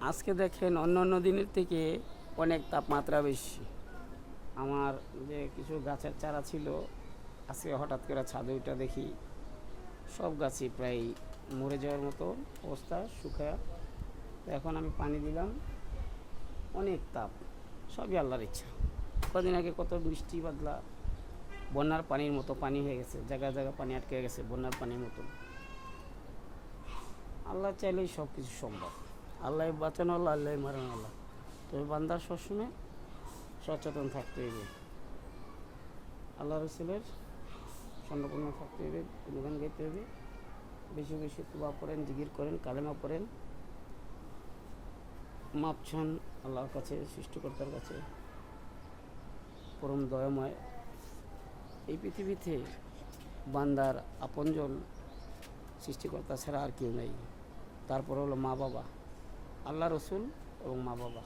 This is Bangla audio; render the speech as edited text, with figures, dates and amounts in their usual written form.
আজকে দেখেন অন্য অন্য দিনের থেকে অনেক তাপমাত্রা বেশি। আমার যে কিছু গাছের চারা ছিল, আজকে হঠাৎ করে ছাদে উঠে দেখি সব গাছই প্রায় মরে যাওয়ার মতো অবস্থা, শুকায়। তো এখন আমি পানি দিলাম, অনেক তাপ। সবই আল্লাহর ইচ্ছা। কদিন আগে কত বৃষ্টি বাদলা, বন্যার পানির মতো পানি হয়ে গেছে, জায়গায় জায়গায় পানি আটকে গেছে বন্যার পানির মতো। আল্লাহ চাইলেই সব কিছু সম্ভব। আল্লাহ বাঁচানো আল্লাহ, আল্লাহ মারানো আল্লাহ। তবে বান্দার সবসময় সচেতন থাকতে হবে, আল্লাহ রসুলের স্বর্ণপূর্ণ থাকতে হবে, গুণগান গাইতে হবে, বেশি বেশি তুবা পড়েন, জিকির করেন, কালেমা পড়েন, মাপ চান আল্লাহর কাছে, সৃষ্টিকর্তার কাছে, পরম দয়াময়। এই পৃথিবীতে বান্দার আপনজন সৃষ্টিকর্তা ছাড়া আর কেউ নেই। তারপর হলো মা বাবা, আল্লাহ রসুল এবং মা বাবা।